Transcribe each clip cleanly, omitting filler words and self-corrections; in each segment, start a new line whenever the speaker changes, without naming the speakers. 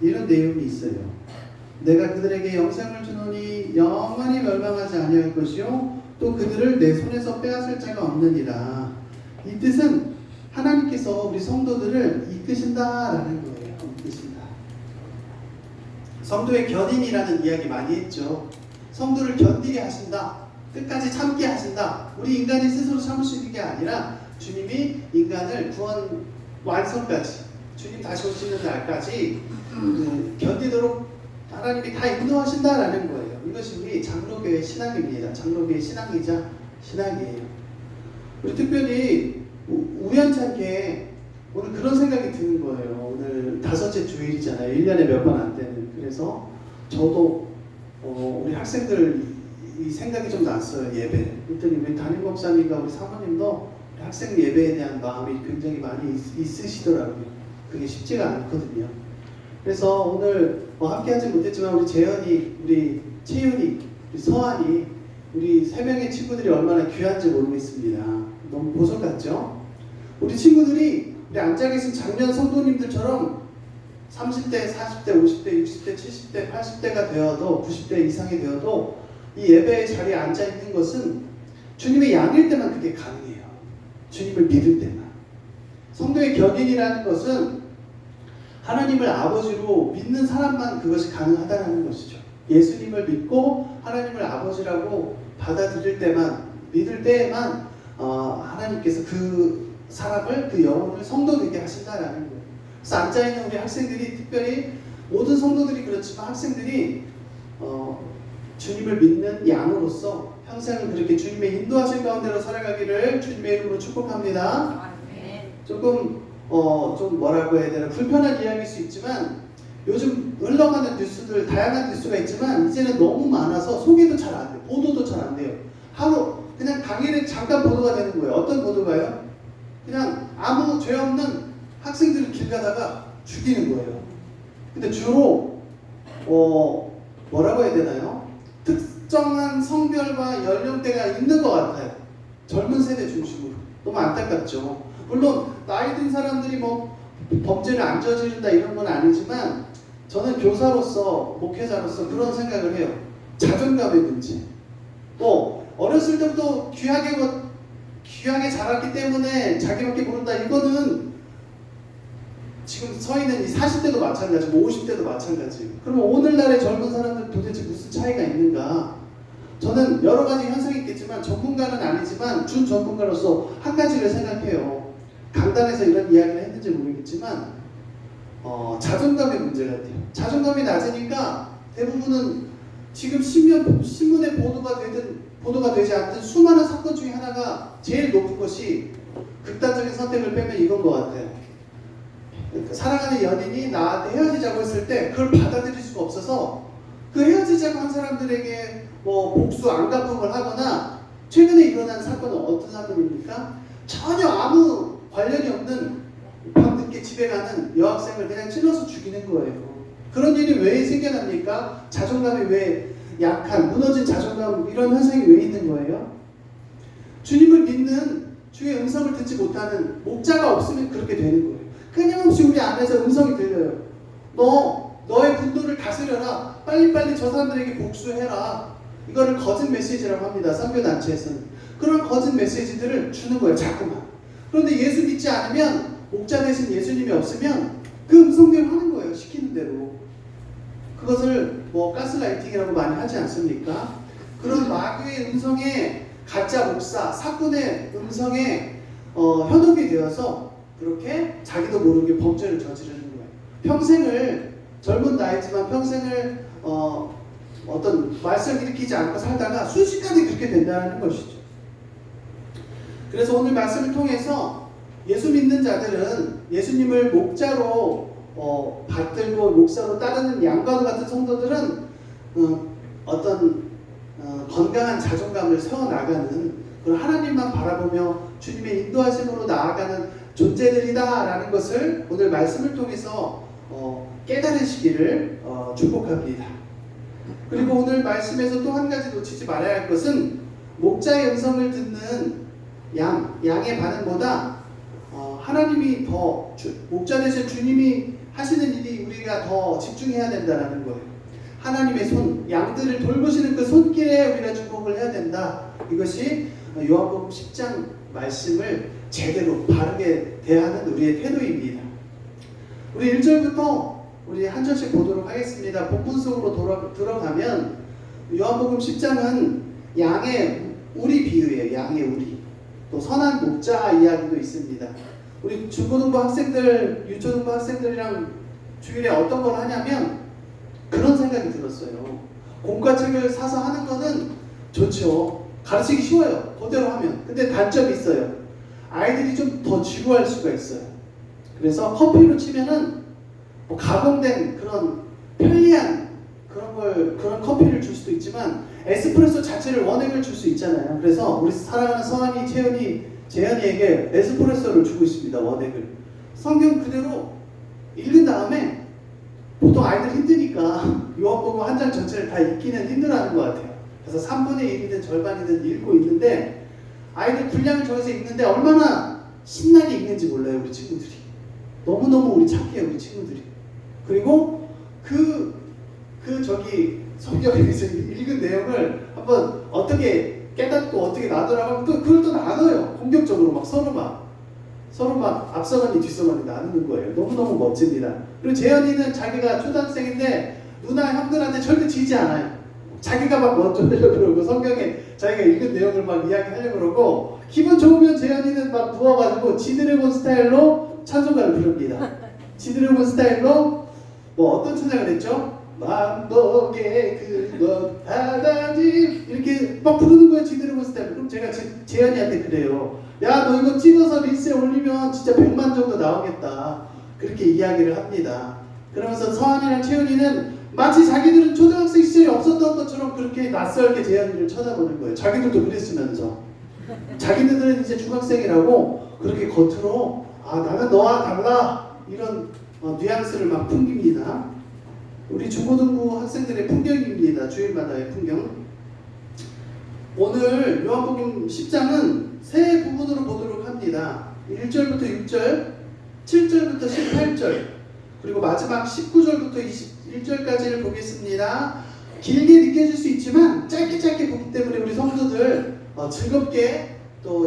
이런 내용이 있어요. 내가 그들에게 영생을 주노니 영원히 멸망하지 아니할 것이요 또 그들을 내 손에서 빼앗을 자가 없느니라. 이 뜻은 하나님께서 우리 성도들을 이끄신다라는 거예요. 이끄신다. 성도의 견인이라는 이야기 많이 했죠. 성도를 견디게 하신다. 끝까지 참게 하신다. 우리 인간이 스스로 참을 수 있는 게 아니라 주님이 인간을 구원 완성까지, 주님 다시 오시는 날까지 견디도록 하나님이 다 인도하신다라는 거예요. 이것이 우리 장로교의 신앙입니다. 장로교의 신앙이자 신앙이에요. 우리 특별히 우연찮게 오늘 그런 생각이 드는 거예요. 오늘 5째 주일이잖아요. 1년에 몇 번 안 되는. 그래서 저도 우리 학생들 이 생각이 좀 났어요. 예배. 그랬더니 우리 담임 목사님과 우리 사모님도 학생 예배에 대한 마음이 굉장히 많이 있으시더라고요. 그게 쉽지가 않거든요. 그래서 오늘 함께 하지 못했지만 우리 재현이, 우리 채윤이, 우리 서한이, 우리 3명의 친구들이 얼마나 귀한지 모르겠습니다. 너무 보석 같죠? 우리 친구들이 우리 앉아 계신 작년 성도님들처럼 30대, 40대, 50대, 60대, 70대, 80대가 되어도 90대 이상이 되어도 이 예배의 자리에 앉아 있는 것은 주님의 양일 때만 그게 가능해요. 주님을 믿을 때만. 성도의 견인이라는 것은 하나님을 아버지로 믿는 사람만 그것이 가능하다는 것이죠. 예수님을 믿고 하나님을 아버지라고 받아들일 때만, 믿을 때에만 하나님께서 그 사람을, 그 영혼을 성도 되게 하신다라는 거예요. 그래서 앉아있는 우리 학생들이, 특별히 모든 성도들이 그렇지만 학생들이 주님을 믿는 양으로서 평생을 그렇게 주님의 인도하신 가운데로 살아가기를 주님의 이름으로 축복합니다. 조금 좀 뭐라고 해야 되나 불편한 이야기일 수 있지만 요즘 흘러가는 뉴스들 다양한 뉴스가 있지만 이제는 너무 많아서 소개도 잘 안 돼요. 보도도 잘 안 돼요. 하루 그냥 당일에 잠깐 보도가 되는 거예요. 어떤 보도가요? 그냥 아무 죄 없는 학생들을 길 가다가 죽이는 거예요. 근데 주로 뭐라고 해야 되나요? 특정한 성별과 연령대가 있는 것 같아요. 젊은 세대 중심으로. 너무 안타깝죠. 물론 나이 든 사람들이 뭐 범죄를 안 저지른다 이런 건 아니지만 저는 교사로서, 목회자로서 그런 생각을 해요. 자존감의 문제. 또 어렸을 때부터 귀하게 자랐기 때문에 자기밖에 모른다. 이거는 지금 서 있는 이 40대도 마찬가지고 50대도 마찬가지예요. 그러면 오늘날의 젊은 사람들 도대체 무슨 차이가 있는가? 저는 여러 가지 현상이 있겠지만 전문가는 아니지만 준전문가로서 한 가지를 생각해요. 강단에서 이런 이야기를 했는지 모르겠지만 자존감의 문제 같아요. 자존감이 낮으니까 대부분은 지금 신문에 보도가 되지 않던 수많은 사건 중에 하나가 제일 높은 것이 극단적인 선택을 빼면 이건 것 같아요. 사랑하는 연인이 나한테 헤어지자고 했을 때 그걸 받아들일 수가 없어서 그 헤어지자고 한 사람들에게 뭐 복수 안 갚음을 하거나 최근에 일어난 사건은 어떤 사건입니까? 전혀 아무 관련이 없는 밤늦게 집에 가는 여학생을 그냥 찔러서 죽이는 거예요. 그런 일이 왜 생겨납니까? 자존감이 왜 약한, 무너진 자존감 이런 현상이 왜 있는 거예요? 주님을 믿는 주의 음성을 듣지 못하는 목자가 없으면 그렇게 되는 거예요. 끊임없이 우리 안에서 음성이 들려요. 너의 분노를 다스려라. 빨리빨리 저 사람들에게 복수해라. 이거를 거짓 메시지라고 합니다. 선교단체에서는. 그런 거짓 메시지들을 주는 거예요. 자꾸만. 그런데 예수 믿지 않으면, 목자 대신 예수님이 없으면 그 음성대로 하는 거예요. 시키는 대로. 그것을 뭐 가스라이팅이라고 많이 하지 않습니까? 그런 마귀의 음성에 가짜 목사, 사건의 음성에 현혹이 되어서 그렇게 자기도 모르게 범죄를 저지르는 거예요. 평생을, 젊은 나이지만 평생을 어떤 말썽 일으키지 않고 살다가 순식간에 그렇게 된다는 것이죠. 그래서 오늘 말씀을 통해서 예수 믿는 자들은 예수님을 목자로 받들고 목사로 따르는 양과 같은 성도들은 어떤 건강한 자존감을 세워나가는 그런 하나님만 바라보며 주님의 인도하심으로 나아가는 존재들이다라는 것을 오늘 말씀을 통해서 깨달으시기를 축복합니다. 그리고 오늘 말씀에서 또 한 가지 놓치지 말아야 할 것은 목자의 음성을 듣는 양의 반응보다 하나님이 더 목자 되신 주님이 하시는 일이 우리가 더 집중해야 된다는 거예요. 하나님의 손, 양들을 돌보시는 그 손길에 우리가 주목을 해야 된다. 이것이 요한복음 10장 말씀을 제대로 바르게 대하는 우리의 태도입니다. 우리 1절부터 우리 한 절씩 보도록 하겠습니다. 본문 속으로 들어가면 요한복음 10장은 양의 우리 비유예요. 양의 우리. 또 선한 목자 이야기도 있습니다. 우리 중고등부 학생들, 유초등부 학생들이랑 주일에 어떤 걸 하냐면 그런 생각이 들었어요. 공과책을 사서 하는 거는 좋죠. 가르치기 쉬워요. 그대로 하면. 근데 단점이 있어요. 아이들이 좀 더 지루할 수가 있어요. 그래서 커피로 치면은 뭐 가공된 그런 편리한 그런 커피를 줄 수도 있지만 에스프레소 자체를 원액을 줄 수 있잖아요. 그래서 우리 사랑하는 서한이, 재현이에게 에스프레소를 주고 있습니다. 원액을. 성경 그대로 읽은 다음에 보통 아이들 힘드니까 요한복음 한 장 전체를 다 읽기는 힘들어하는 것 같아요. 그래서 3분의 1이든 절반이든 읽고 있는데 아이들 분량을 정해서 읽는데 얼마나 신나게 읽는지 몰라요. 우리 친구들이. 너무너무 우리 착해요. 우리 친구들이. 그리고 성경에서 읽은 내용을 한번 어떻게 깨닫고 어떻게 나누라고 또 그걸 또 나눠요. 공격적으로 서로 막 앞서가니 뒤서가니 나누는 거예요. 너무너무 멋집니다. 그리고 재현이는 자기가 초등학생인데 누나 형들한테 절대 지지 않아요. 자기가 막 먼저 하려고 그러고 성경에 자기가 읽은 내용을 막 이야기하려고 그러고 기분 좋으면 재현이는 막 누워가지고 지드래곤 스타일로 찬송가를 부릅니다. 지드래곤 스타일로 뭐 어떤 찬양을 했죠? 만복의 그것 하나님 이렇게 막 부르는 거예요. 지드래곤 스타일로. 그럼 제가 재현이한테 그래요. 야, 너 이거 찍어서 릴스에 올리면 진짜 100만 정도 나오겠다. 그렇게 이야기를 합니다. 그러면서 서한이랑 채은이는 마치 자기들은 초등학생 시절이 없었던 것처럼 그렇게 낯설게 재현이를 쳐다보는 거예요. 자기들도 그랬으면서. 자기들은 이제 중학생이라고 그렇게 겉으로 나는 너와 달라 이런 뉘앙스를 막 풍깁니다. 우리 중고등부 학생들의 풍경입니다. 주일마다의 풍경. 오늘 요한복음 10장은 세 부분으로 보도록 합니다. 1절부터 6절, 7절부터 18절, 그리고 마지막 19절부터 21절까지를 보겠습니다. 길게 느껴질 수 있지만 짧게 보기 때문에 우리 성도들 즐겁게 또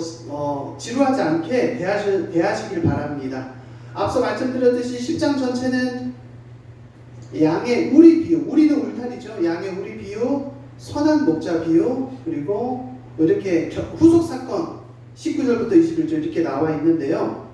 지루하지 않게 대하시길 바랍니다. 앞서 말씀드렸듯이 10장 전체는 양의 우리 비유, 우리는 울타리죠. 양의 우리 비유, 선한 목자 비유, 그리고 이렇게 후속 사건 19절부터 21절 이렇게 나와 있는데요.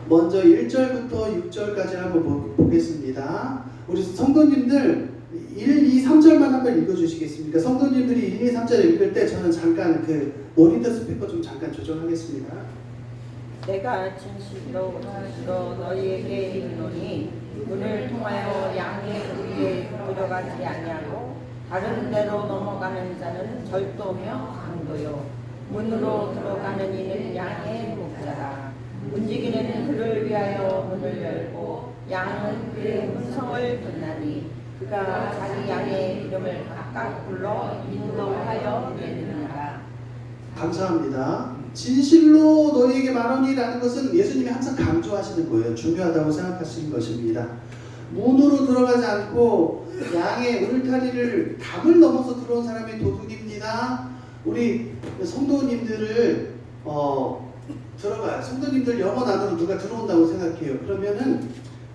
먼저 1절부터 6절까지 한번 보겠습니다. 우리 성도님들 1, 2, 3절만 한번 읽어주시겠습니까? 성도님들이 1, 2, 3절 읽을 때 저는 잠깐 그 모니터 스피커 좀 잠깐 조정하겠습니다.
내가 진실로 너희에게 이르노니 문을 통하여 양의 우리에 들어가지 아니하고 다른 데로 넘어가는 자는 절도며 강도요 문으로 들어가는 이는 양의 목자라. 문지기는 그를 위하여 문을 열고 양은 그의 음성을 듣나니 그가 자기 양의 이름을 각각 불러 인도하여 내느니라.
감사합니다. 진실로 너희에게 말하니라는 것은 예수님이 항상 강조하시는 거예요. 중요하다고 생각하시는 것입니다. 문으로 들어가지 않고 양의 울타리를 담을 넘어서 들어온 사람이 도둑입니다. 우리 성도님들을 들어가요. 성도님들 영혼 안으로 누가 들어온다고 생각해요. 그러면은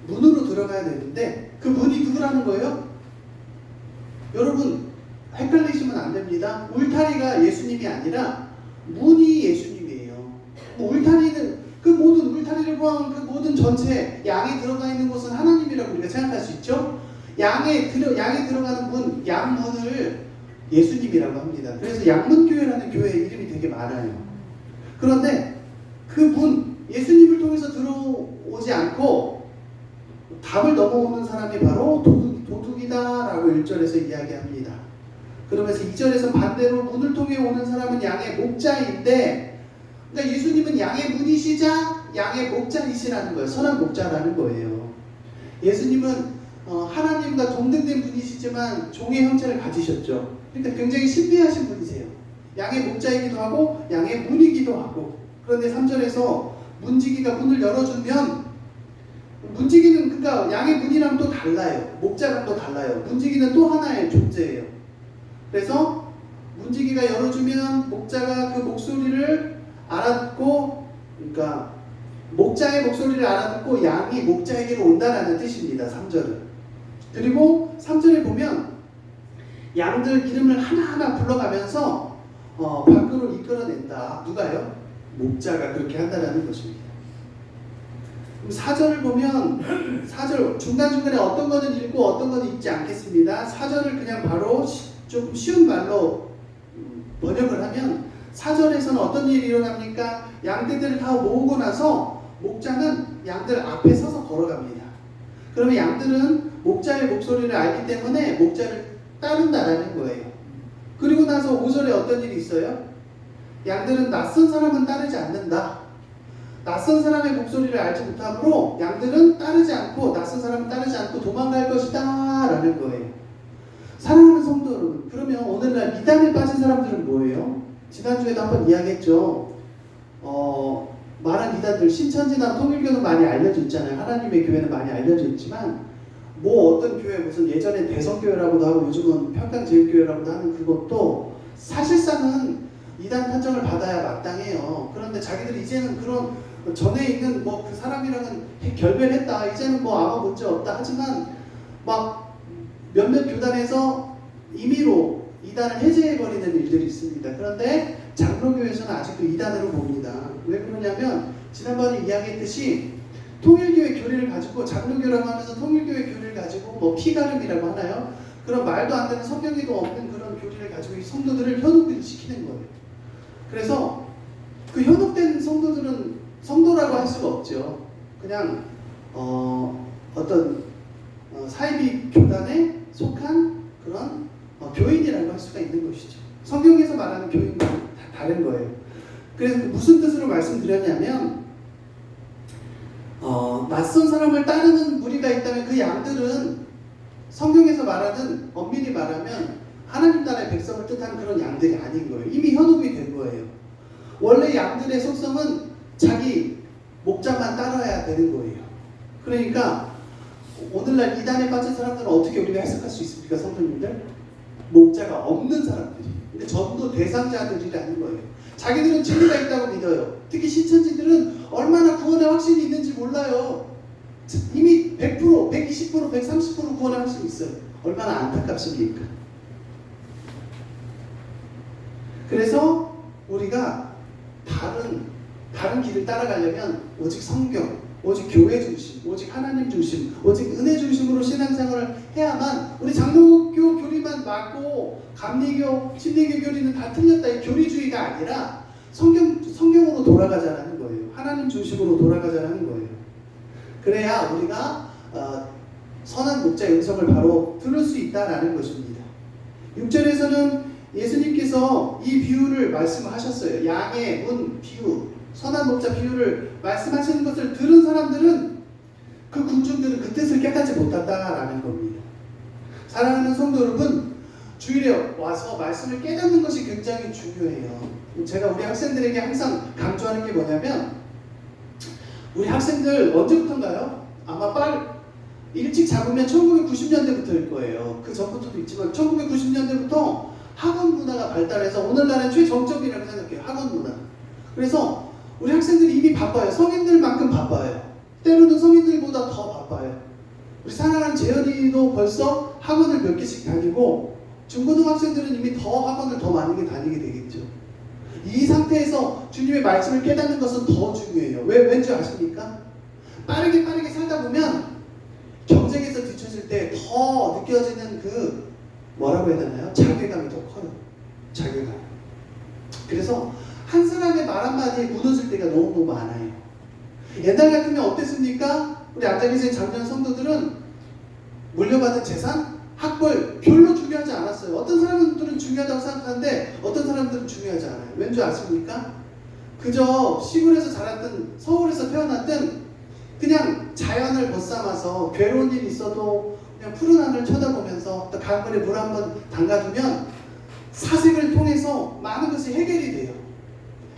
문으로 들어가야 되는데 그 문이 누구라는 거예요? 여러분 헷갈리시면 안 됩니다. 울타리가 예수님이 아니라 문이 예수님이에요. 울타리는 그 모든 울타리를 포함한 그 모든 전체 양이 들어가 있는 곳은 하나님이라고 우리가 생각할 수 있죠. 양이 들어가는 문, 양문을 예수님이라고 합니다. 그래서 양문교회라는 교회 이름이 되게 많아요. 그런데 그 문, 예수님을 통해서 들어오지 않고 담을 넘어오는 사람이 바로 도둑이다라고 1절에서 이야기합니다. 그러면서 2절에서 반대로 문을 통해 오는 사람은 양의 목자인데, 그러니까 예수님은 양의 문이시자 양의 목자이시라는 거예요. 선한 목자라는 거예요. 예수님은 하나님과 동등된 분이시지만 종의 형체를 가지셨죠. 그러니까 굉장히 신비하신 분이세요. 양의 목자이기도 하고 양의 문이기도 하고. 그런데 3절에서 문지기가 문을 열어주면 문지기는 그러니까 양의 문이랑 또 달라요. 목자랑 또 달라요. 문지기는 또 하나의 존재예요. 그래서 문지기가 열어주면 목자가 그 목소리를 알아듣고, 그러니까 목자의 목소리를 알아듣고 양이 목자에게로 온다라는 뜻입니다. 3절은. 그리고 3절에 보면 양들 이름을 하나하나 불러가면서 밖으로 이끌어낸다. 누가요? 목자가 그렇게 한다라는 것입니다. 4절을 보면 4절 중간중간에 어떤 거는 읽고 어떤 거는 읽지 않겠습니다. 4절을 그냥 바로 조금 쉬운 말로 번역을 하면 4절에서는 어떤 일이 일어납니까? 양떼들을 다 모으고 나서 목자는 양들 앞에 서서 걸어갑니다. 그러면 양들은 목자의 목소리를 알기 때문에 목자를 따른다라는 거예요. 그리고 나서 5절에 어떤 일이 있어요? 양들은 낯선 사람은 따르지 않는다. 낯선 사람의 목소리를 알지 못하므로 양들은 따르지 않고 낯선 사람은 따르지 않고 도망갈 것이다 라는 거예요. 사랑하는 성도 여러분, 그러면 오늘날 미담에 빠진 사람들은 뭐예요? 지난주에도 한번 이야기했죠. 많은 이단들, 신천지나 통일교는 많이 알려져 있잖아요. 하나님의 교회는 많이 알려져 있지만 뭐 어떤 교회 무슨 예전에 대성교회라고도 하고 요즘은 평강제일교회라고도 하는 그것도 사실상은 이단 판정을 받아야 마땅해요. 그런데 자기들이 이제는 그런 전에 있는 뭐 그 사람이랑은 결별했다, 이제는 뭐 아무 문제 없다 하지만 막 몇몇 교단에서 임의로 이단을 해제해버리는 일들이 있습니다. 그런데 장로교에서는 아직도 이단으로 봅니다. 왜 그러냐면 지난번에 이야기했듯이 통일교회 교리를 가지고 장로교라고 하면서 통일교회 교리를 가지고 뭐 피가름이라고 하나요? 그런 말도 안 되는 성경에도 없는 그런 교리를 가지고 이 성도들을 현혹을 시키는 거예요. 그래서 그 현혹된 성도들은 성도라고 할 수가 없죠. 그냥 어떤 사이비 교단에 속한 그런 교인이라고 할 수가 있는 것이죠. 성경에서 말하는 교인과는 다 다른 거예요. 그래서 무슨 뜻으로 말씀드렸냐면 낯선 사람을 따르는 무리가 있다면 그 양들은 성경에서 말하는, 엄밀히 말하면 하나님 나라의 백성을 뜻하는 그런 양들이 아닌 거예요. 이미 현혹이 된 거예요. 원래 양들의 속성은 자기 목자만 따라야 되는 거예요. 그러니까 오늘날 이단에 빠진 사람들은 어떻게 우리가 해석할 수 있습니까, 성도님들? 목자가 없는 사람들이. 근데 전도 대상자들이라는 거예요. 자기들은 진리가 있다고 믿어요. 특히 신천지들은 얼마나 구원의 확신이 있는지 몰라요. 이미 100%, 120%, 130% 구원의 확신이 있어요. 얼마나 안타깝습니까? 그래서 우리가 다른 길을 따라가려면 오직 성경, 오직 교회 중심, 오직 하나님 중심, 오직 은혜 중심으로 신앙생활을 해야만, 우리 장로교 교리만 맞고 감리교, 심리교 교리는 다 틀렸다, 이 교리주의가 아니라 성경으로 돌아가자라는 거예요. 하나님 중심으로 돌아가자라는 거예요. 그래야 우리가 선한 목자의 음성을 바로 들을 수 있다라는 것입니다. 6절에서는 예수님께서 이 비유를 말씀하셨어요. 양의 문 비유, 선한 목자 비유를 말씀하시는 것을 들은 사람들은, 그 군중들은 그 뜻을 깨닫지 못한다라는 겁니다. 사랑하는 성도 여러분, 주일에 와서 말씀을 깨닫는 것이 굉장히 중요해요. 제가 우리 학생들에게 항상 강조하는 게 뭐냐면, 우리 학생들 언제부터인가요? 아마 일찍 잡으면 1990년대부터일 거예요. 그 전부터도 있지만 1990년대부터 학원 문화가 발달해서 오늘날은 최정적이라고 생각해요. 학원 문화. 그래서 우리 학생들이 이미 바빠요. 성인들만큼 바빠요. 때로는 성인들보다 더 바빠요. 우리 사랑하는 재현이도 벌써 학원을 몇 개씩 다니고, 중고등학생들은 이미 더 학원을 더 많이 다니게 되겠죠. 이 상태에서 주님의 말씀을 깨닫는 것은 더 중요해요. 왠지 아십니까? 빠르게 살다 보면 경쟁에서 뒤처질 때 더 느껴지는 그 뭐라고 해야 되나요? 자괴감이 더 커요. 자괴감. 그래서 한 사람의 말 한마디에 무너질 때가 너무 많아요. 옛날 같으면 어땠습니까? 우리 앉아 계신 장년 성도들은 물려받은 재산, 학벌 별로 중요하지 않았어요. 어떤 사람들은 중요하다고 생각하는데 어떤 사람들은 중요하지 않아요. 왠지 아십니까? 그저 시골에서 자랐든 서울에서 태어났든 그냥 자연을 벗삼아서 괴로운 일이 있어도 그냥 푸른 하늘 쳐다보면서 또 강물에 물 한번 담가두면 사색을 통해서 많은 것이 해결이 돼요.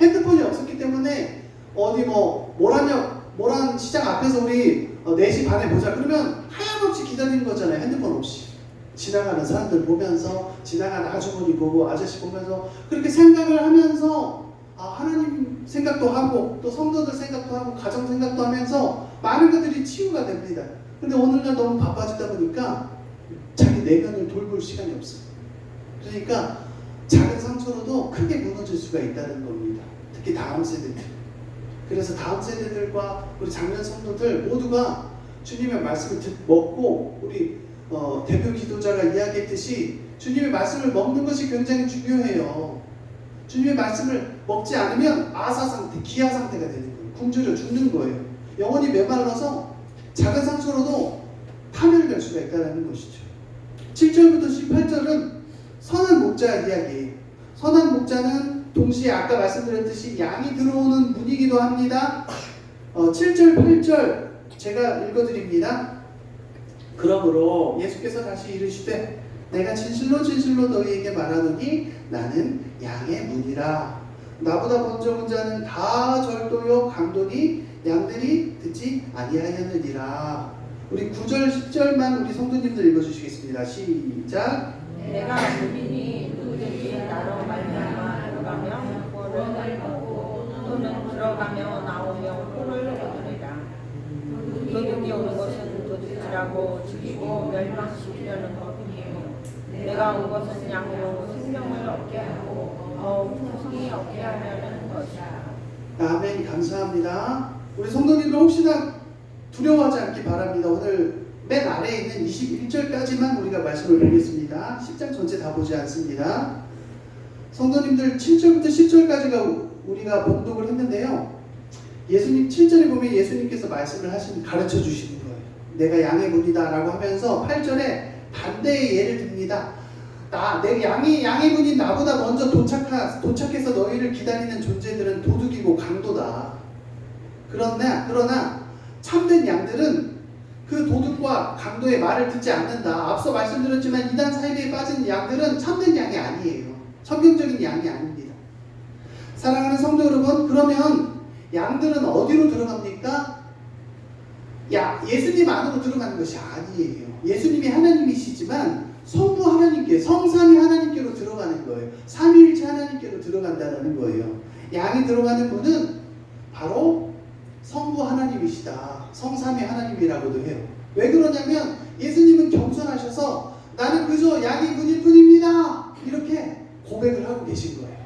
핸드폰이 없었기 때문에 어디 모란 시장 앞에서 우리 4시 반에 보자 그러면 하염없이 기다리는 거잖아요. 핸드폰 없이. 지나가는 사람들 보면서, 지나가는 아주머니 보고, 아저씨 보면서 그렇게 생각을 하면서 하나님 생각도 하고 또 성도들 생각도 하고 가정 생각도 하면서 많은 것들이 치유가 됩니다. 근데 오늘날 너무 바빠지다 보니까 자기 내면을 돌볼 시간이 없어요. 그러니까 작은 상처로도 크게 무너질 수가 있다는 겁니다. 특히 다음 세대들. 그래서 다음 세대들과 우리 장년 성도들 모두가 주님의 말씀을 먹고 우리 대표 기도자가 이야기했듯이 주님의 말씀을 먹는 것이 굉장히 중요해요. 주님의 말씀을 먹지 않으면 아사 상태, 기아 상태가 되는 거예요. 굶주려 죽는 거예요. 영혼이 메말라서 작은 상처로도 파멸될 수가 있다는 것이죠. 7절부터 18절은 선한 목자 이야기예요. 선한 목자는 동시에 아까 말씀드렸듯이 양이 들어오는 문이기도 합니다. 7절, 8절 제가 읽어드립니다. 그러므로 예수께서 다시 이르시되 내가 진실로 진실로 너희에게 말하노니 나는 양의 문이라. 나보다 먼저 온 자는 다 절도요 강도니 양들이 듣지 아니하였느니라. 우리 9절 10절만 우리 성도님들 읽어주시겠습니다. 시작.
내가 문이니 누구든지 나로 말미암아 들어가며 구원을 얻고 또는 들어가며 나오며 구원을 얻으리라. 도둑이 오는 것은 도둑질하고 죽이고 멸망시키려는 것뿐이요 내가 온 것은 양으로 생명을 얻게 하고 더욱 풍성히 얻게 하려는 것이다.
아멘. 감사합니다. 우리 성도님들 혹시나 두려워하지 않기 바랍니다. 오늘 맨 아래에 있는 21절까지만 우리가 말씀을 보겠습니다. 10장 전체 다 보지 않습니다. 성도님들 7절부터 10절까지가 우리가 봉독을 했는데요. 예수님 7절에 보면 예수님께서 말씀을 가르쳐 주시는 거예요. 내가 양의 문이다 라고 하면서 8절에 반대의 예를 듭니다. 내 양의 문이 나보다 먼저 도착해서 너희를 기다리는 존재들은 도둑이고 강도다. 그러나 참된 양들은 그 도둑과 강도의 말을 듣지 않는다. 앞서 말씀드렸지만 이단 사이비에 빠진 양들은 참된 양이 아니에요. 성경적인 양이 아닙니다. 사랑하는 성도 여러분, 그러면 양들은 어디로 들어갑니까? 예수님 안으로 들어가는 것이 아니에요. 예수님이 하나님이시지만 성부 하나님께, 성삼위 하나님께로 들어가는 거예요. 삼위일체 하나님께로 들어간다는 거예요. 양이 들어가는 문은 바로 성부 하나님이시다. 성삼위 하나님이라고도 해요. 왜 그러냐면 예수님은 겸손하셔서 나는 그저 양의 문일 뿐입니다. 이렇게 고백을 하고 계신 거예요.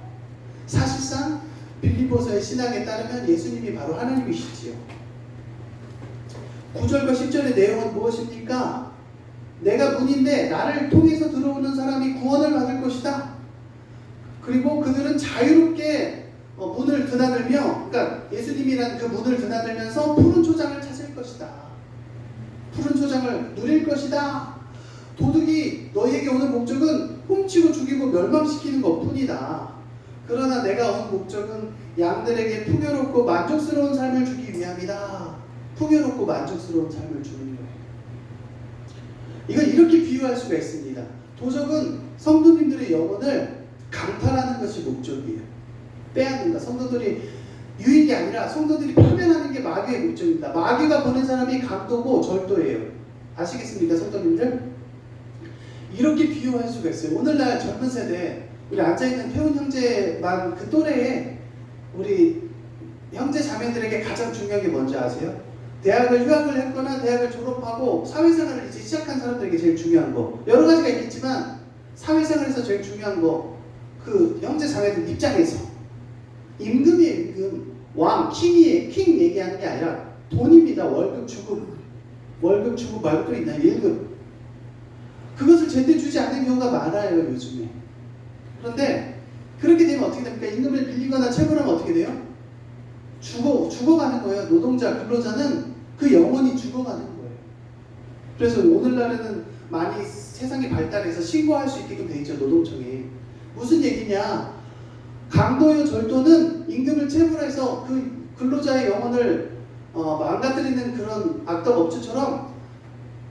사실상 빌립보서의 신학에 따르면 예수님이 바로 하나님이시지요. 9절과 10절의 내용은 무엇입니까? 내가 문인데 나를 통해서 들어오는 사람이 구원을 받을 것이다. 그리고 그들은 자유롭게 문을 드나들며, 그러니까 예수님이란 그 문을 드나들면서 푸른 초장을 찾을 것이다. 푸른 초장을 누릴 것이다. 도둑이 너희에게 오는 목적은 훔치고 죽이고 멸망시키는 것뿐이다. 그러나 내가 온 목적은 양들에게 풍요롭고 만족스러운 삶을 주기 위함이다. 풍요롭고 만족스러운 삶을 주는 거예요. 이건 이렇게 비유할 수가 있습니다. 도적은 성도님들의 영혼을 강탈하는 것이 목적이에요. 빼앗는다. 성도들이 유익이 아니라 성도들이 파멸하는 게 마귀의 목적입니다. 마귀가 보낸 사람이 강도고 절도예요. 아시겠습니까, 성도님들? 이렇게 비유할 수가 있어요. 오늘날 젊은 세대, 우리 앉아있는 태훈 형제만 그 또래에 우리 형제 자매들에게 가장 중요한 게 뭔지 아세요? 대학을 휴학을 했거나 대학을 졸업하고 사회생활을 이제 시작한 사람들에게 제일 중요한 거, 여러 가지가 있겠지만 사회생활에서 제일 중요한 거, 그 형제 자매들 입장에서 임금이에요. 임금. 킹 얘기하는 게 아니라 돈입니다. 월급 주급 말고 또 있나요? 1급. 그것을 제때 주지 않는 경우가 많아요, 요즘에. 그런데 그렇게 되면 어떻게 됩니까? 임금을 빌리거나 채무하면 어떻게 돼요? 죽어가는 거예요. 노동자, 근로자는 그 영혼이 죽어가는 거예요. 그래서 오늘날에는 많이 세상이 발달해서 신고할 수 있게끔 돼 있죠, 노동청에. 무슨 얘기냐? 강도요 절도는 임금을 체불해서 그 근로자의 영혼을 망가뜨리는 그런 악덕 업주처럼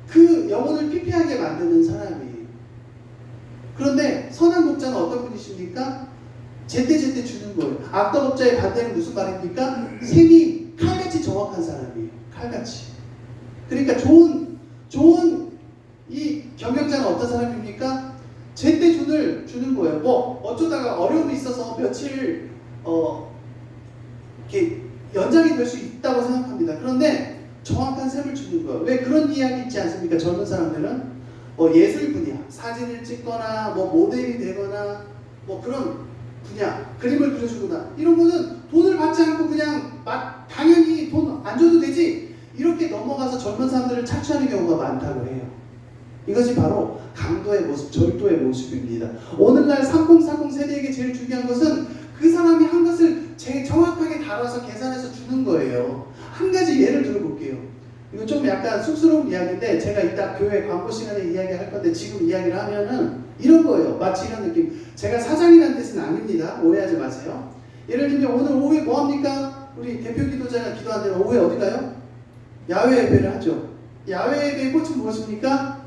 그 영혼을 피폐하게 만드는 사람이에요. 그런데 선한 목자는 어떤 분이십니까? 제때 주는 거예요. 악덕 업자의 반대는 무슨 말입니까? 셈이 칼같이 정확한 사람이에요. 칼같이. 그러니까 좋은 이 경영자는 어떤 사람입니까? 제때 돈을 주는 거예요. 뭐 어쩌다가 어려움이 있어서 며칠 이렇게 연장이 될 수 있다고 생각합니다. 그런데 정확한 셈을 주는 거예요. 왜 그런 이야기 있지 않습니까? 젊은 사람들은 예술 분야, 사진을 찍거나 뭐 모델이 되거나 뭐 그런 분야, 그림을 그려주거나 이런 거는 돈을 받지 않고 그냥 당연히 돈 안 줘도 되지 이렇게 넘어가서 젊은 사람들을 착취하는 경우가 많다고 해요. 이것이 바로 강도의 모습, 절도의 모습입니다. 오늘날 3040 세대에게 제일 중요한 것은 그 사람이 한 것을 정확하게 다뤄서 계산해서 주는 거예요. 한 가지 예를 들어볼게요. 이거 좀 약간 쑥스러운 이야기인데 제가 이따 교회 광고 시간에 이야기할 건데 지금 이야기를 하면은 이런 거예요. 마치 이런 느낌. 제가 사장이라는 뜻은 아닙니다. 오해하지 마세요. 예를 들면 오늘 오후에 뭐 합니까? 우리 대표 기도자가 기도한다면 오후에 어디 가요? 야외 예배를 하죠. 야외 예배의 꽃은 무엇입니까?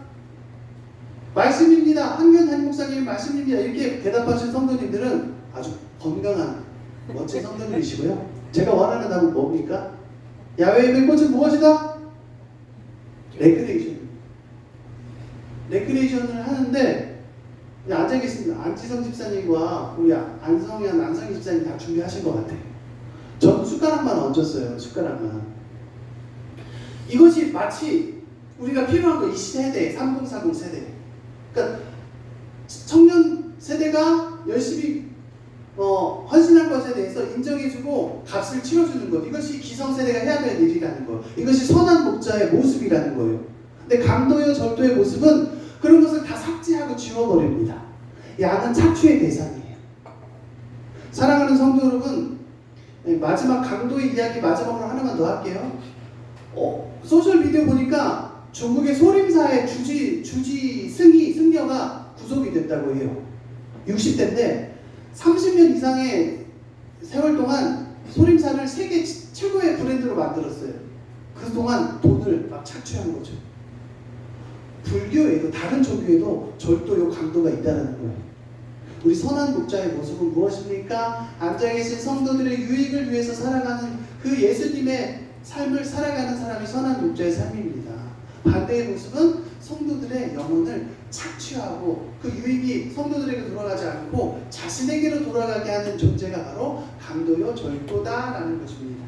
말씀입니다. 한균 한 목사님 말씀입니다. 이렇게 대답하신 성도님들은 아주 건강한 멋진 성도님이시고요. 제가 원하는 답은 뭡니까? 야외 예배 꽃은 무엇이다? 레크레이션을 하는데 앉아 계십니다. 안지성 집사님과 우리 안성현, 안성희 집사님 다 준비하신 것 같아요. 전 숟가락만 얹었어요. 숟가락만. 이것이 마치 우리가 필요한 거 이 세대, 3040 세대. 그러니까 청년 세대가 열심히 헌신할 것에 대해서 인정해주고 값을 치러주는 것. 이것이 기성세대가 해야 될 일이라는 거. 이것이 선한 목자의 모습이라는 거예요. 근데 강도요 절도의 모습은 그런 것을 다 삭제하고 지워버립니다. 양은 착취의 대상이에요. 사랑하는 성도 여러분, 마지막 강도의 이야기 마지막으로 하나만 더 할게요. 소셜미디어 보니까 중국의 소림사의 승려가 구속이 됐다고 해요. 60대인데 30년 이상의 세월 동안 소림사를 세계 최고의 브랜드로 만들었어요. 그동안 돈을 막 착취한 거죠. 불교에도 다른 종교에도 절도요 강도가 있다는 거예요. 우리 선한 목자의 모습은 무엇입니까? 앉아 계신 성도들의 유익을 위해서 살아가는 그 예수님의 삶을 살아가는 사람이 선한 목자의 삶입니다. 반대의 모습은 성도들의 영혼을 착취하고 그 유익이 성도들에게 돌아가지 않고 자신에게로 돌아가게 하는 존재가 바로 강도요 절도다라는 것입니다.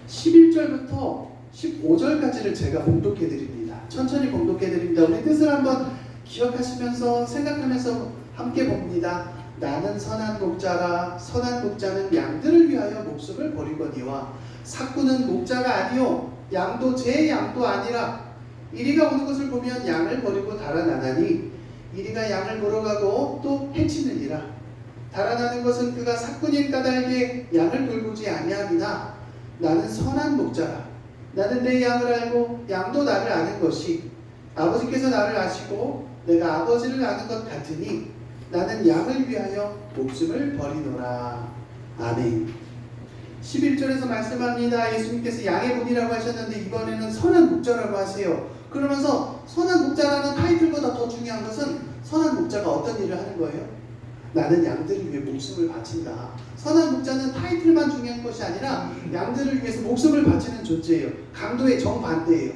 11절부터 15절까지를 제가 봉독해 드립니다. 천천히 봉독해 드립니다. 우리 뜻을 한번 기억하시면서 생각하면서 함께 봅니다. 나는 선한 목자라. 선한 목자는 양들을 위하여 목숨을 버리거니와 삭구는 목자가 아니요 양도 제 양도 아니라 이리가 오는 것을 보면 양을 버리고 달아나나니 이리가 양을 몰아가고 또 해치느니라. 달아나는 것은 그가 삭군인 까닭에 양을 돌보지 아니함이나 나는 선한 목자라. 나는 내 양을 알고 양도 나를 아는 것이 아버지께서 나를 아시고 내가 아버지를 아는 것 같으니 나는 양을 위하여 목숨을 버리노라. 아멘. 11절에서 말씀합니다. 예수님께서 양의 분이라고 하셨는데 이번에는 선한 목자라고 하세요. 그러면서 선한 목자라는 타이틀보다 더 중요한 것은 선한 목자가 어떤 일을 하는 거예요? 나는 양들을 위해 목숨을 바친다. 선한 목자는 타이틀만 중요한 것이 아니라 양들을 위해서 목숨을 바치는 존재예요. 강도의 정반대예요.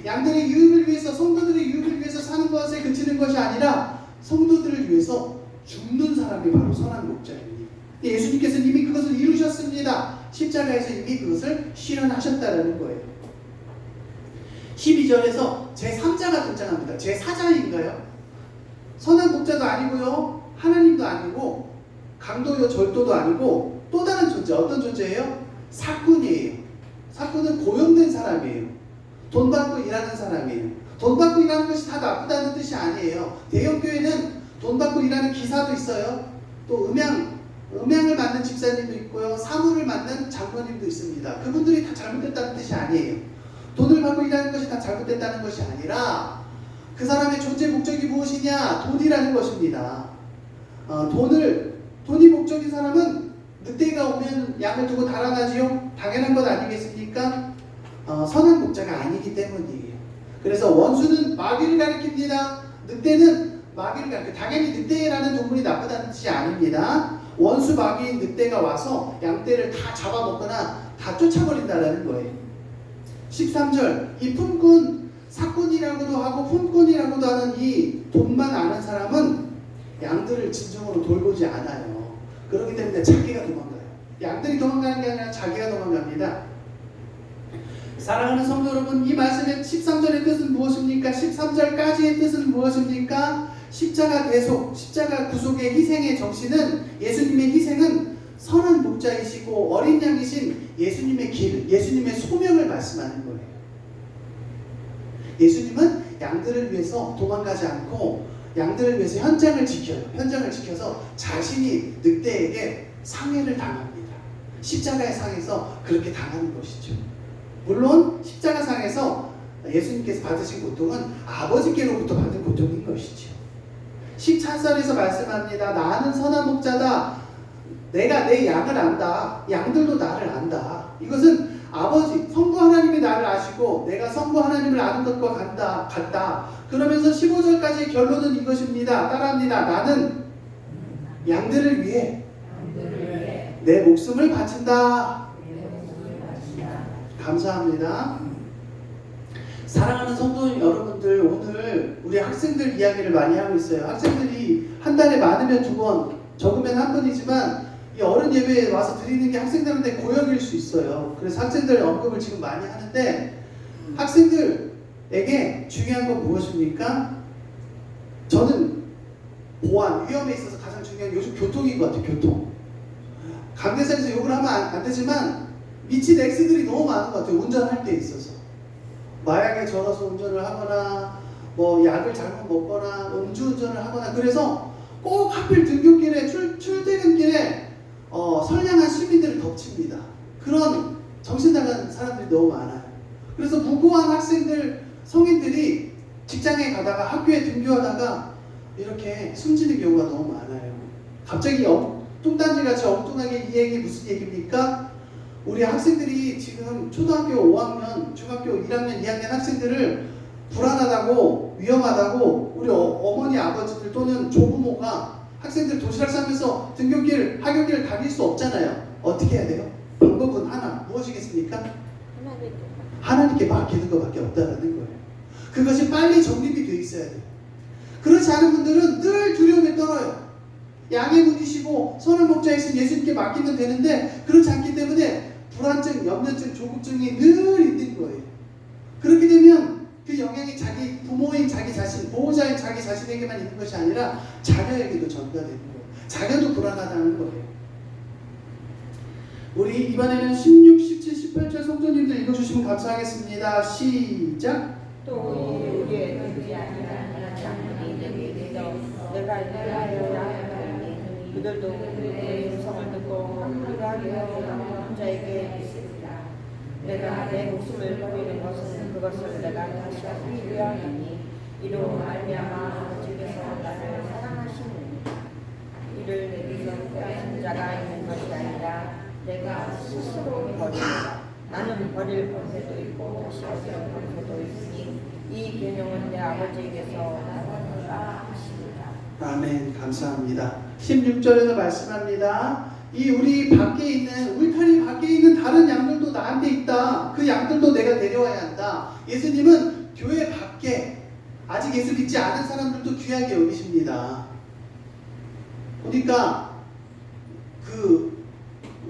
양들의 유익을 위해서, 성도들의 유익을 위해서 사는 것에 그치는 것이 아니라 성도들을 위해서 죽는 사람이 바로 선한 목자입니다. 예수님께서는 이미 그것을 이루셨습니다. 십자가에서 이미 그것을 실현하셨다는 거예요. 12절에서 제3자가 등장합니다. 제4자인가요? 선한 목자도 아니고요. 하나님도 아니고 강도요 절도도 아니고 또 다른 존재. 어떤 존재예요? 삭군이에요. 삭군은 고용된 사람이에요. 돈 받고 일하는 사람이에요. 돈 받고 일하는 것이 다 나쁘다는 뜻이 아니에요. 대형교회는 돈 받고 일하는 기사도 있어요. 또 음향을 맡는 집사님도 있고요. 사무를 맡는 장로님도 있습니다. 그분들이 다 잘못됐다는 뜻이 아니에요. 돈을 받고 일하는 것이 다 잘못됐다는 것이 아니라 그 사람의 존재 목적이 무엇이냐? 돈이라는 것입니다. 돈이 목적인 사람은 늑대가 오면 양을 두고 달아나지요? 당연한 것 아니겠습니까? 선한 목자가 아니기 때문이에요. 그래서 원수는 마귀를 가리킵니다. 늑대는 마귀를 가리킵니다. 당연히 늑대라는 동물이 나쁘다는 뜻이 아닙니다. 원수 마귀인 늑대가 와서 양떼를 다 잡아먹거나 다 쫓아버린다라는 거예요. 13절, 이 품꾼, 사꾼이라고도 하고 품꾼이라고도 하는 이 돈만 아는 사람은 양들을 진정으로 돌보지 않아요. 그렇기 때문에 자기가 도망가요. 양들이 도망가는 게 아니라 자기가 도망갑니다. 사랑하는 성도 여러분, 이 말씀의 13절의 뜻은 무엇입니까? 13절까지의 뜻은 무엇입니까? 십자가 대속, 십자가 구속의 희생의 정신은, 예수님의 희생은 선한 목자이시고 어린 양이신 예수님의 길, 예수님의 소명을 말씀하는 거예요. 예수님은 양들을 위해서 도망가지 않고 양들을 위해서 현장을 지켜요. 현장을 지켜서 자신이 늑대에게 상해를 당합니다. 십자가의 상에서 그렇게 당하는 것이죠. 물론 십자가상에서 예수님께서 받으신 고통은 아버지께로부터 받은 고통인 것이죠. 14절에서 말씀합니다. 나는 선한 목자다. 내가 내 양을 안다. 양들도 나를 안다. 이것은 아버지, 성부 하나님이 나를 아시고 내가 성부 하나님을 아는 것과 같다. 그러면서 15절까지의 결론은 이것입니다. 따라합니다. 나는 양들을 위해 내 목숨을 바친다. 감사합니다. 사랑하는 성도 여러분들, 오늘 우리 학생들 이야기를 많이 하고 있어요. 학생들이 한 달에 많으면 2번, 적으면 1번이지만 이 어른 예배에 와서 드리는 게 학생들한테 고역일 수 있어요. 그래서 학생들 언급을 지금 많이 하는데, 학생들에게 중요한 건 무엇입니까? 저는 보안, 위험에 있어서 가장 중요한 게 요즘 교통인 것 같아요. 교통. 강대상에서 욕을 하면 안 되지만 미친 X들이 너무 많은 것 같아요. 운전할 때 있어서 마약에 절어서 운전을 하거나 뭐 약을 잘못 먹거나 음주운전을 하거나, 그래서 꼭 하필 등교길에 출퇴근길에 선량한 시민들을 덮칩니다. 그런 정신 나간 사람들이 너무 많아요. 그래서 무고한 학생들, 성인들이 직장에 가다가 학교에 등교하다가 이렇게 숨지는 경우가 너무 많아요. 갑자기 뚱딴지같이 엉뚱하게 이 얘기 무슨 얘기입니까? 우리 학생들이 지금 초등학교 5학년, 중학교 1학년, 2학년 학생들을 불안하다고, 위험하다고 우리 어머니, 아버지들 또는 조부모가 학생들 도시락 싸면서 등교길, 하교길 다닐 수 없잖아요. 어떻게 해야 돼요? 방법은 하나, 무엇이겠습니까? 하나님께 맡기는 것밖에 없다는 거예요. 그것이 빨리 정립이 되어 있어야 돼요. 그렇지 않은 분들은 늘 두려움에 떨어요. 양의 문이시고 선한 목자이신 예수님께 맡기면 되는데, 그렇지 않기 때문에 불안증, 염려증, 조급증이 늘 있는 거예요. 그렇게 되면 그 영향이 자기 부모인 자기 자신, 보호자인 자기 자신에게만 있는 것이 아니라 자녀에게도 전가되는 거예요. 자녀도 불안하다는 거예요. 우리 이번에는 16, 17, 18절 성도님들 읽어주시면 감사하겠습니다. 시작.
또 우리의 뜻이 아니라 장로님들이 믿어 내가 인하여야 하니 그들도 그의 음성을 듣고 그러하여 혼자에게 있으리라. 내가 내 목숨을 버리는 것은 그것을 내가 다시 얻기 위함이니 이로 말미암아 아버지께서 나를 사랑하시느니 이를 내게서 빼앗은 자가 있는 것이 아니라 내가 스스로 버리리라. 나는 버릴 권세도 있고 다시 얻을 권세도 있으니 이 계명은 내 아버지에게서 나왔노라 하시니라.
아멘. 감사합니다. 16절에서 말씀합니다. 이 우리 밖에 있는, 울타리 밖에 있는 다른 양들도 나한테 있다. 그 양들도 내가 데려와야 한다. 예수님은 교회 밖에 아직 예수 믿지 않은 사람들도 귀하게 여기십니다. 보니까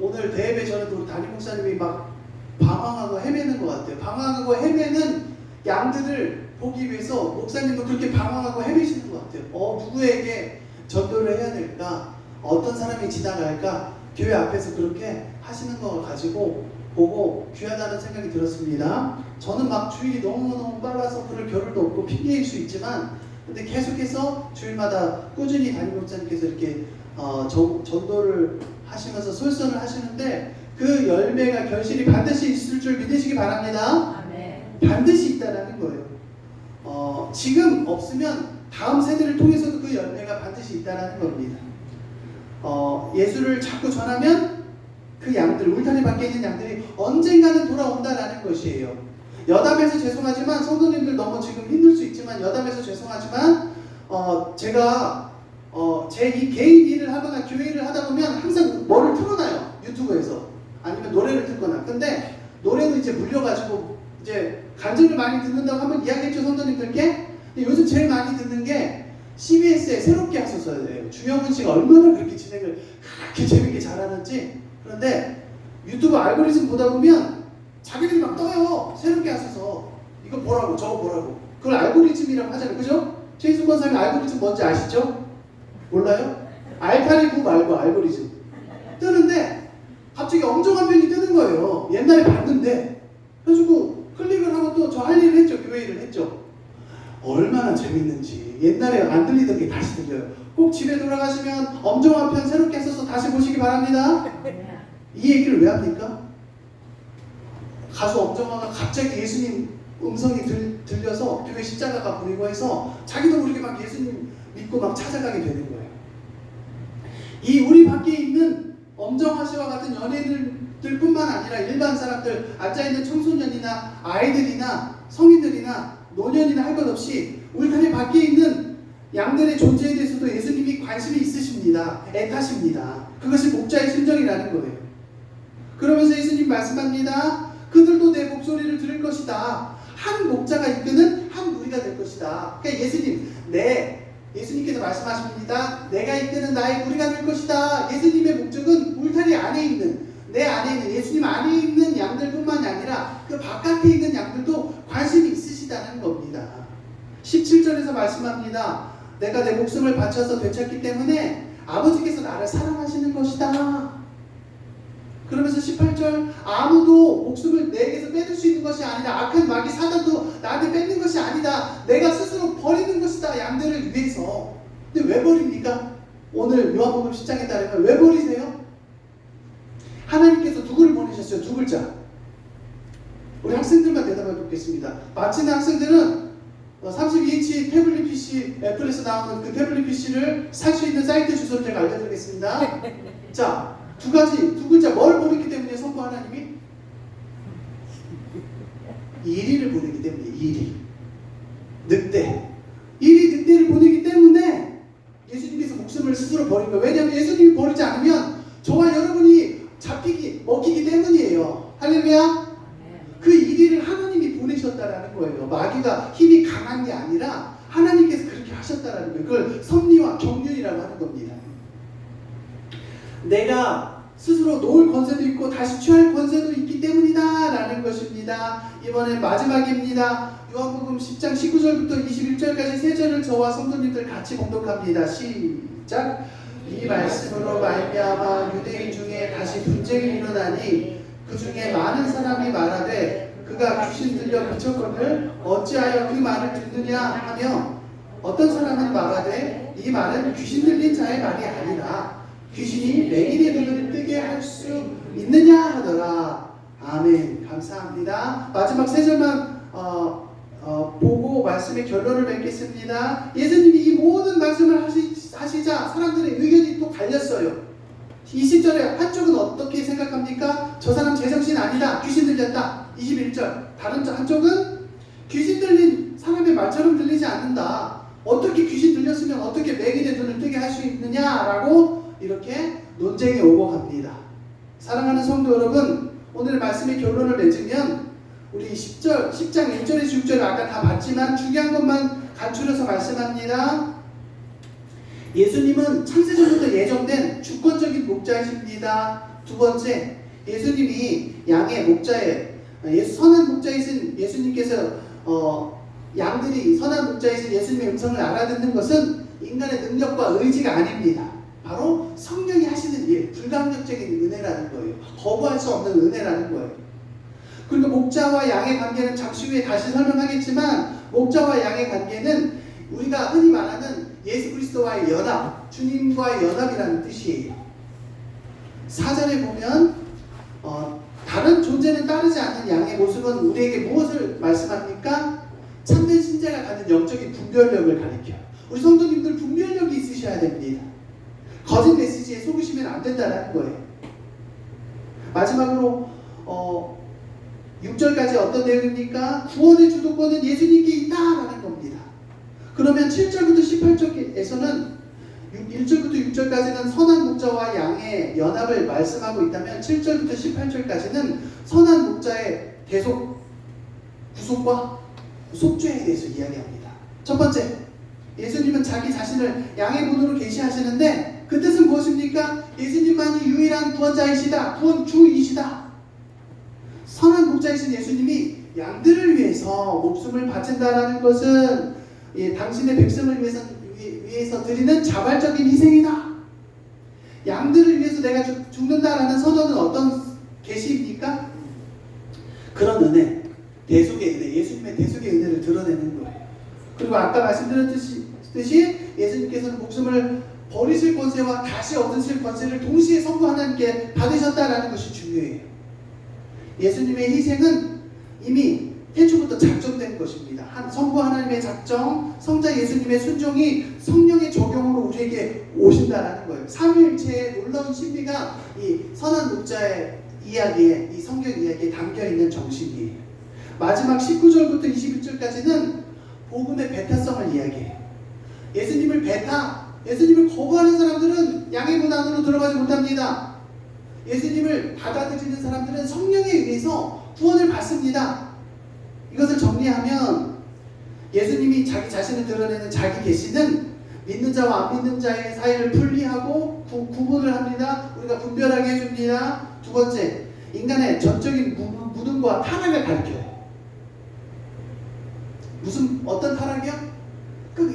오늘 대예배 전에도 담임 목사님이 막 방황하고 헤매는 것 같아요. 방황하고 헤매는 양들을 보기 위해서 목사님도 그렇게 방황하고 헤매시는 것 같아요. 누구에게 전도를 해야 될까? 어떤 사람이 지나갈까? 교회 앞에서 그렇게 하시는 거 가지고 보고 귀하다는 생각이 들었습니다. 저는 막 주일이 너무너무 빨라서 그럴 겨를도 없고 핑계일 수 있지만, 근데 계속해서 주일마다 꾸준히 담임 목사님께서 이렇게 전도를 하시면서 솔선을 하시는데 그 열매가, 결실이 반드시 있을 줄 믿으시기 바랍니다.
아멘.
반드시 있다라는 거예요. 지금 없으면 다음 세대를 통해서도 그 열매가 반드시 있다라는 겁니다. 예수를 자꾸 전하면 그 양들, 울타리 밖에 있는 양들이 언젠가는 돌아온다라는 것이에요. 여담해서 죄송하지만, 성도님들 너무 지금 힘들 수 있지만 여담해서 죄송하지만 제가 제 이 개인 일을 하거나 교회 일을 하다 보면 항상 뭐를 틀어놔요. 유튜브에서 아니면 아니면 노래를 듣거나. 근데 노래도 이제 물려가지고 이제 간증을 많이 듣는다고 한번 이야기했죠, 성도님들께. 근데 요즘 제일 많이 듣는 게 CBS에 새롭게 하소서예요. 주영훈 씨가 얼마나 그렇게 진행을 그렇게 재밌게 잘하는지. 그런데 유튜브 알고리즘 보다 보면 자기들이 막 떠요. 새롭게 하소서. 이거 보라고, 저거 보라고. 그걸 알고리즘이라고 하잖아요. 그죠? 최희수 권사님 알고리즘 뭔지 아시죠? 몰라요? 알타리부 말고 알고리즘. 뜨는데 갑자기 엄정한 편이 뜨는 거예요. 옛날에 봤는데. 그래가지고 클릭을 하고 또 저 할 일을 했죠. 교회 일을 했죠. 얼마나 재밌는지. 옛날에 안 들리던 게 다시 들려요. 꼭 집에 돌아가시면 엄정한 편 새롭게 했어서 다시 보시기 바랍니다. 이 얘기를 왜 합니까? 가수 엄정화가 갑자기 예수님 음성이 들려서 교회 십자가가 보이고 해서 자기도 모르게 막 예수님 믿고 막 찾아가게 되는 거예요. 이 우리 밖에 있는 엄정화 씨와 같은 연예인들뿐만 아니라 일반 사람들, 앉아있는 청소년이나 아이들이나 성인들이나 노년이나 할 것 없이 울타리 밖에 있는 양들의 존재에 대해서도 예수님이 관심이 있으십니다. 애타십니다. 그것이 목자의 심정이라는 거예요. 그러면서 예수님 말씀합니다. 그들도 내 목소리를 들을 것이다. 한 목자가 이끄는 한 무리가 될 것이다. 그러니까 예수님께서 말씀하십니다. 내가 이끄는 나의 무리가 될 것이다. 예수님의 목적은 울타리 안에 있는, 내 안에 있는, 예수님 안에 있는 양들뿐만이 아니라 그 바깥에 있는 양들도 관심이 있으시다는 겁니다. 17절에서 말씀합니다. 내가 내 목숨을 바쳐서 되찾기 때문에 아버지께서 나를 사랑하시는 것이다. 그러면서 18절, 아무도 목숨을 내게서 뺏을 수 있는 것이 아니다. 악한 마귀 사단도 나한테 뺏는 것이 아니다. 내가 스스로 버리는 것이다. 양들을 위해서. 근데 왜 버립니까? 오늘 요한복음 10장에 따르면 왜 버리세요? 하나님께서 누구를 보내셨어요? 두 글자. 우리 학생들만 대답해 보겠습니다. 마치는 학생들은 32인치 태블릿 PC, 애플에서 나오는 그 태블릿 PC를 살 수 있는 사이트 주소를 제가 알려드리겠습니다. 자, 두 글자, 뭘 보냈기 때문에 성부 하나님이? 1위를 보내기 때문에 1위. 늑대를 보내기 때문에 예수님께서 목숨을 스스로 버린 거예요. 왜냐하면 예수님이 버리지 않으면 저와 여러분이 먹히기 때문이에요. 할렐루야? 그 1위를 하나님이 보내셨다라는 거예요. 마귀가 힘이 강한 게 아니라 하나님께서 그렇게 하셨다라는 거예요. 그걸 섭리와 경륜이라고 하는 겁니다. 내가 스스로 놓을 권세도 있고 다시 취할 권세도 있기 때문이다 라는 것입니다. 이번엔 마지막입니다. 요한복음 10장 19절부터 21절까지 세 절을 저와 성도님들 같이 봉독합니다. 시작. 이 말씀으로 말미암아 유대인 중에 다시 분쟁이 일어나니 그 중에 많은 사람이 말하되 그가 귀신 들려 미쳤거늘 어찌하여 그 말을 듣느냐 하며 어떤 사람은 말하되 이 말은 귀신 들린 자의 말이 아니라 귀신이 맹인의 눈을 뜨게 할 수 있느냐 하더라. 아멘. 감사합니다. 마지막 세 절만 보고 말씀의 결론을 맺겠습니다. 예수님이 이 모든 말씀을 하시자 사람들의 의견이 또 갈렸어요. 20절에 한쪽은 어떻게 생각합니까? 저 사람 제정신 아니다. 귀신 들렸다. 21절. 다른 한쪽은 귀신 들린 사람의 말처럼 들리지 않는다. 어떻게 귀신 들렸으면 어떻게 맹인의 눈을 뜨게 할 수 있느냐라고 이렇게 논쟁이 오고 갑니다. 사랑하는 성도 여러분, 오늘 말씀의 결론을 맺으면 우리 10장 1절에서 6절을 아까 다 봤지만 중요한 것만 간추려서 말씀합니다. 예수님은 창세전부터 예정된 주권적인 목자이십니다. 두 번째, 예수님이 양의 목자에 선한 목자이신 예수님께서 양들이 선한 목자이신 예수님의 음성을 알아듣는 것은 인간의 능력과 의지가 아닙니다. 바로 성령이 하시는 일, 불가항력적인 은혜라는 거예요. 거부할 수 없는 은혜라는 거예요. 그리고 목자와 양의 관계는 잠시 후에 다시 설명하겠지만 목자와 양의 관계는 우리가 흔히 말하는 예수 그리스도와의 연합, 주님과의 연합이라는 뜻이에요. 4절에 보면 다른 존재는 따르지 않는 양의 모습은 우리에게 무엇을 말씀합니까? 참된 신자가 갖는 영적인 분별력을 가리켜요. 우리 성도님들 분별력이 있으셔야 됩니다. 거짓 메시지에 속으시면 안 된다는 거예요. 마지막으로 6절까지 어떤 내용입니까? 구원의 주도권은 예수님께 있다라는 겁니다. 그러면 7절부터 18절에서는 1절부터 6절까지는 선한 목자와 양의 연합을 말씀하고 있다면 7절부터 18절까지는 선한 목자의 대속, 구속과 속죄에 대해서 이야기합니다. 첫 번째, 예수님은 자기 자신을 양의 문으로 계시하시는데 그 뜻은 무엇입니까? 예수님만이 유일한 구원자이시다. 구원주이시다. 선한 목자이신 예수님이 양들을 위해서 목숨을 바친다라는 것은 당신의 백성을 위해서 드리는 자발적인 희생이다. 양들을 위해서 내가 죽는다라는 선언은 어떤 계시입니까? 그런 은혜, 대속의 은혜, 예수님의 대속의 은혜를 드러내는 거예요. 그리고 아까 말씀드렸듯이 예수님께서는 목숨을 버리실 권세와 다시 얻으실 권세를 동시에 성부 하나님께 받으셨다라는 것이 중요해요. 예수님의 희생은 이미 태초부터 작정된 것입니다. 성부 하나님의 작정, 성자 예수님의 순종이 성령의 적용으로 우리에게 오신다라는 거예요. 삼위일체의 놀라운 신비가 이 선한 목자의 이야기에, 이 성경 이야기에 담겨있는 정신이에요. 마지막 19절부터 21절까지는 복음의 배타성을 이야기해요. 예수님을 거부하는 사람들은 양의 문 안으로 들어가지 못합니다. 예수님을 받아들이는 사람들은 성령에 의해서 구원을 받습니다. 이것을 정리하면 예수님이 자기 자신을 드러내는 자기 계시는 믿는 자와 안 믿는 자의 사이를 분리하고 구분을 합니다. 우리가 분별하게 해줍니다. 두 번째, 인간의 전적인 무능과 타락을 가르쳐요. 어떤 타락이요?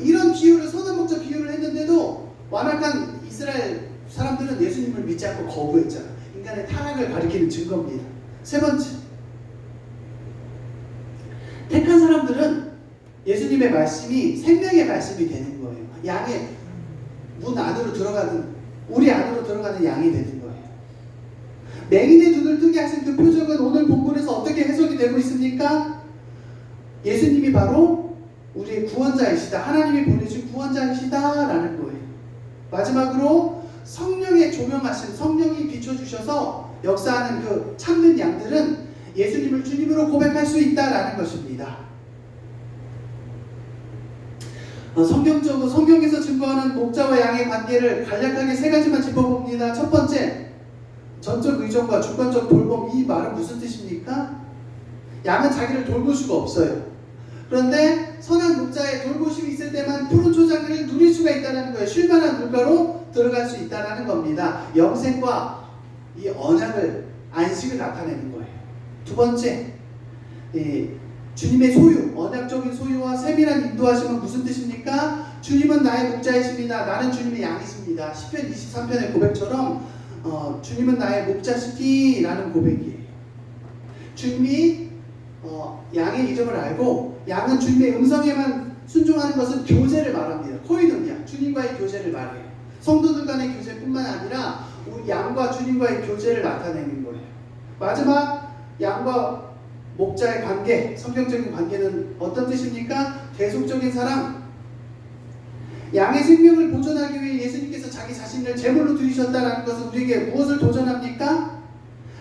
이런 비유를, 선한 목자 비유를 했는데도 완악한 이스라엘 사람들은 예수님을 믿지 않고 거부했잖아. 인간의 타락을 가리키는 증거입니다. 세 번째, 택한 사람들은 예수님의 말씀이 생명의 말씀이 되는 거예요. 양의 문 안으로 들어가는, 우리 안으로 들어가는 양이 되는 거예요. 맹인의 눈을 뜨게 하신 그 표적은 오늘 본문에서 어떻게 해석이 되고 있습니까? 예수님이 바로 우리의 구원자이시다. 하나님이 보내신 구원자이시다라는 거예요. 마지막으로 성령의 조명하신, 성령이 비춰주셔서 역사하는 그 참는 양들은 예수님을 주님으로 고백할 수 있다라는 것입니다. 성경에서 증거하는 목자와 양의 관계를 간략하게 세 가지만 짚어봅니다. 첫 번째, 전적 의존과 주관적 돌봄. 이 말은 무슨 뜻입니까? 양은 자기를 돌볼 수가 없어요. 그런데 선한 목자의 돌보심이 있을 때만 푸른 초장을 누릴 수가 있다는 거예요. 쉴만한 물가로 들어갈 수 있다는 겁니다. 영생과 이 언약을, 안식을 나타내는 거예요. 두 번째, 주님의 소유, 언약적인 소유와 세밀한 인도하심은 무슨 뜻입니까? 주님은 나의 목자이십니다. 나는 주님의 양이십니다. 시편 23편의 고백처럼 주님은 나의 목자시기라는 고백이에요. 주님이 양의 이름을 알고 양은 주님의 음성에만 순종하는 것은 교제를 말합니다. 코이노니아, 주님과의 교제를 말해요. 성도들 간의 교제뿐만 아니라 우리 양과 주님과의 교제를 나타내는 거예요. 마지막, 양과 목자의 관계, 성경적인 관계는 어떤 뜻입니까? 대속적인 사랑. 양의 생명을 보존하기 위해 예수님께서 자기 자신을 제물로 드리셨다는 것은 우리에게 무엇을 도전합니까?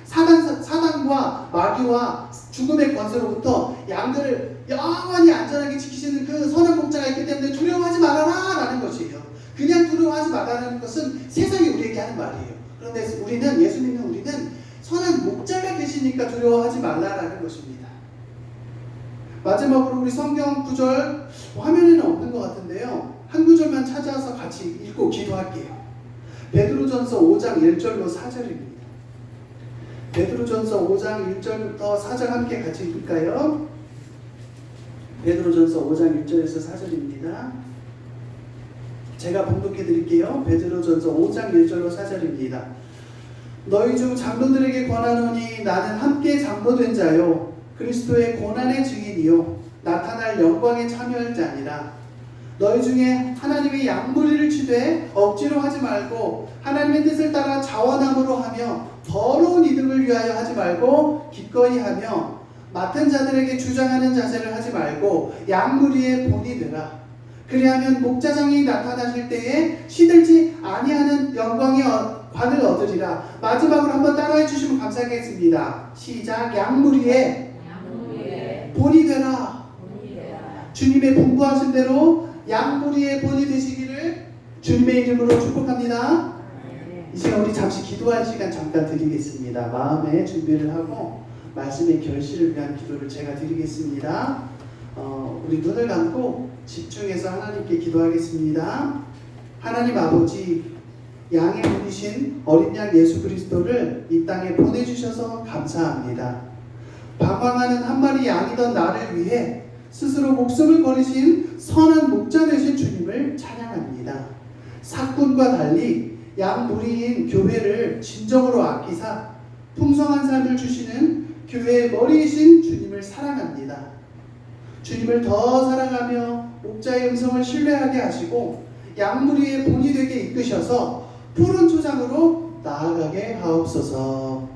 사단과 마귀와 죽음의 권세로부터 양들을 영원히 안전하게 지키시는 그 선한 목자가 있기 때문에 두려워하지 말아라 라는 것이에요. 그냥 두려워하지 말라는 것은 세상이 우리에게 하는 말이에요. 그런데 우리는 선한 목자가 계시니까 두려워하지 말라라는 것입니다. 마지막으로 우리 성경 구절, 화면에는 없는 것 같은데요, 한 구절만 찾아서 같이 읽고 기도할게요. 베드로전서 5장 1절로 4절입니다. 베드로전서 5장 1절부터 4절 함께 같이 읽을까요? 베드로전서 5장 1절에서 4절입니다. 제가 봉독해 드릴게요. 베드로전서 5장 1절로 4절입니다. 너희 중 장로들에게 권하노니 나는 함께 장로된 자요 그리스도의 고난의 증인이요 나타날 영광에 참여할 자니라. 너희 중에 하나님의 양무리를 치되 억지로 하지 말고 하나님의 뜻을 따라 자원함으로 하며 더러운 이득을 위하여 하지 말고 기꺼이 하며 맡은 자들에게 주장하는 자세를 하지 말고 양무리의 본이 되라. 그리하면 목자장이 나타나실 때에 시들지 아니하는 영광의 관을 얻으리라. 마지막으로 한번 따라해 주시면 감사하겠습니다. 시작. 양무리의 본이 되라. 주님의 분부하신 대로 양무리의 본이 되시기를 주님의 이름으로 축복합니다. 이 시간 우리 잠시 기도할 시간 잠깐 드리겠습니다. 마음의 준비를 하고 말씀의 결실을 위한 기도를 제가 드리겠습니다. 우리 눈을 감고 집중해서 하나님께 기도하겠습니다. 하나님 아버지, 양의 분이신 어린 양 예수 그리스도를 이 땅에 보내주셔서 감사합니다. 방황하는 한 마리 양이던 나를 위해 스스로 목숨을 버리신 선한 목자 되신 주님을 찬양합니다. 사꾼과 달리 양 무리인 교회를 진정으로 아끼사 풍성한 삶을 주시는 교회의 머리이신 주님을 사랑합니다. 주님을 더 사랑하며 목자의 음성을 신뢰하게 하시고 양 무리의 본이 되게 이끄셔서 푸른 초장으로 나아가게 하옵소서.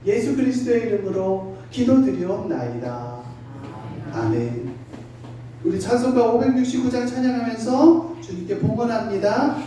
예수 그리스도의 이름으로 기도드리옵나이다. 아멘. 우리 찬송가 569장 찬양하면서 주님께 봉헌합니다.